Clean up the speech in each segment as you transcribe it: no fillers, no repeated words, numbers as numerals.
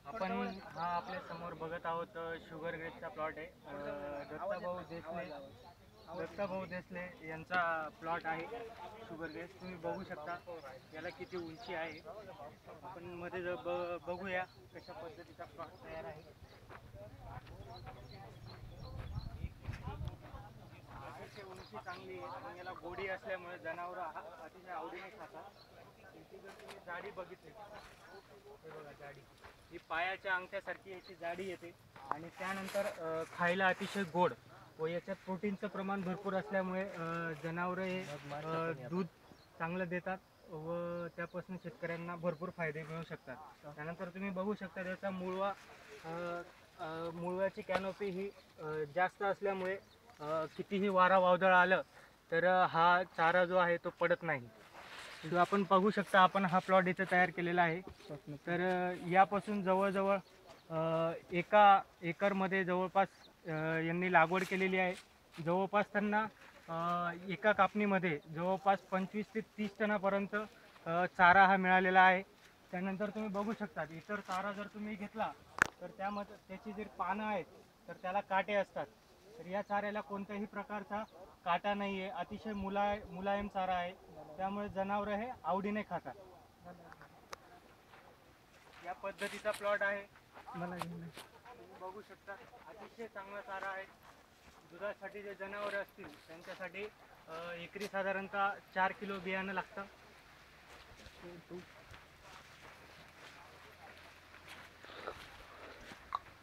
आपण हा आपल्या समोर बघत आहोत शुगर ग्रेडचा प्लॉट आहे. दत्ताभाऊ देसले यांचा प्लॉट आहे शुगर ग्रेड. तुम्ही बघू शकता याला किती उंची आहे. आपण मध्ये बघूया कशा पद्धतीचा प्लॉट तयार आहे. अतिशय उंची चांगली आहे आणि याला गोडी असल्यामुळे जनावर अतिशय आवडीने खातात. त्यांची जर तुम्ही जाडी बघितली, हे बघा जाडी, ही पायाच्या अंगठ्यासारखी याची जाडी येते आणि त्यानंतर खायला अतिशय गोड व याच्यात प्रोटीनचं प्रमाण भरपूर असल्यामुळे जनावरं हे दूध चांगलं देतात व त्यापासून शेतकऱ्यांना भरपूर फायदे मिळू शकतात. त्यानंतर तुम्ही बघू शकता त्याचा मुळव्याची कॅनोपी ही जास्त असल्यामुळे कितीही वारा वावदळ आलं तर हा चारा जो आहे तो पडत नाही. तर आपण बघू शकता, आपण हा प्लॉट इथे तयार केलेला आहे. तर यापासून जवळजवळ एका एकरमध्ये जवळपास यांनी लागवड केलेली आहे. जवळपास त्यांना एका कापणीमध्ये जवळपास 25 ते 30 टनापर्यंत चारा हा मिळालेला आहे. त्यानंतर तुम्ही बघू शकता इतर चारा जर तुम्ही घेतला तर त्यामध्ये त्याची जी पानं आहेत तर त्याला काटे असतात. तर या चाऱ्याला कोणत्याही प्रकारचा काटा नाही आहे. अतिशय मुलायम चारा आहे, त्यामुळे जनावरं हे आवडीने खातात. या पद्धतीचा प्लॉट आहे. तुम्ही बघू शकता अतिशय चांगला चारा आहे. दुधासाठी जे जनावरं असतील त्यांच्यासाठी एकरी साधारणतः 4 किलो बियाणं लागतं.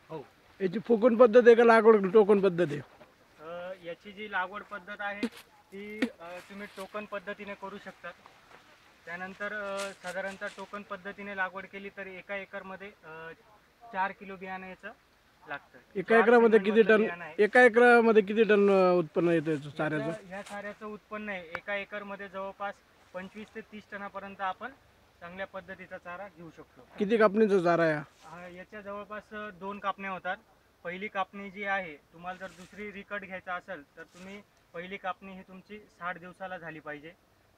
हो, याची फुकून पद्धत आहे का लागवड टोकन पद्धत आहे? याची जी लागवड पद्धत आहे ती तुम्ही टोकन पद्धतीने करू शकता. त्यानंतर साधारणतः टोकन पद्धतीने लागवड केली तर एका एकरमध्ये 4 किलो बियाणं याचं लागतं. एका एकरामध्ये किती टन उत्पन्न येतं याचं चाऱ्याचं? ह्या चाऱ्याचं उत्पन्न आहे एका एकरमध्ये जवळपास 25 ते 30 टनापर्यंत आपण चांगल्या पद्धतीचा चारा घेऊ शकतो. किती कापणीचा चारा आहे? याच्या जवळपास 2 कापण्या होतात. पहिली कापणी जी आहे, तुम्हाला जर दुसरी रिकट घ्यायचा असेल तर तुम्ही पहिली कापणी ही तुमची 60 दिवसाला झाली पाहिजे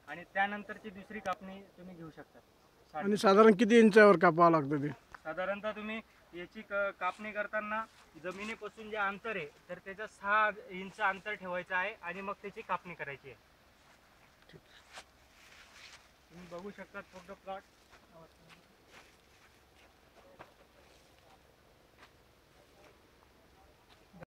आणि त्यानंतरची दुसरी कापणी तुम्ही घेऊ शकता. आणि साधारण किती इंचावर कापावं लागतं ते? साधारणतः तुम्ही याची कापणी करताना जमिनीपासून जे अंतर आहे तर त्याचं 6 इंच अंतर ठेवायचं आहे आणि मग त्याची कापणी करायची आहे. तुम्ही बघू शकता पूर्ण प्लॉट.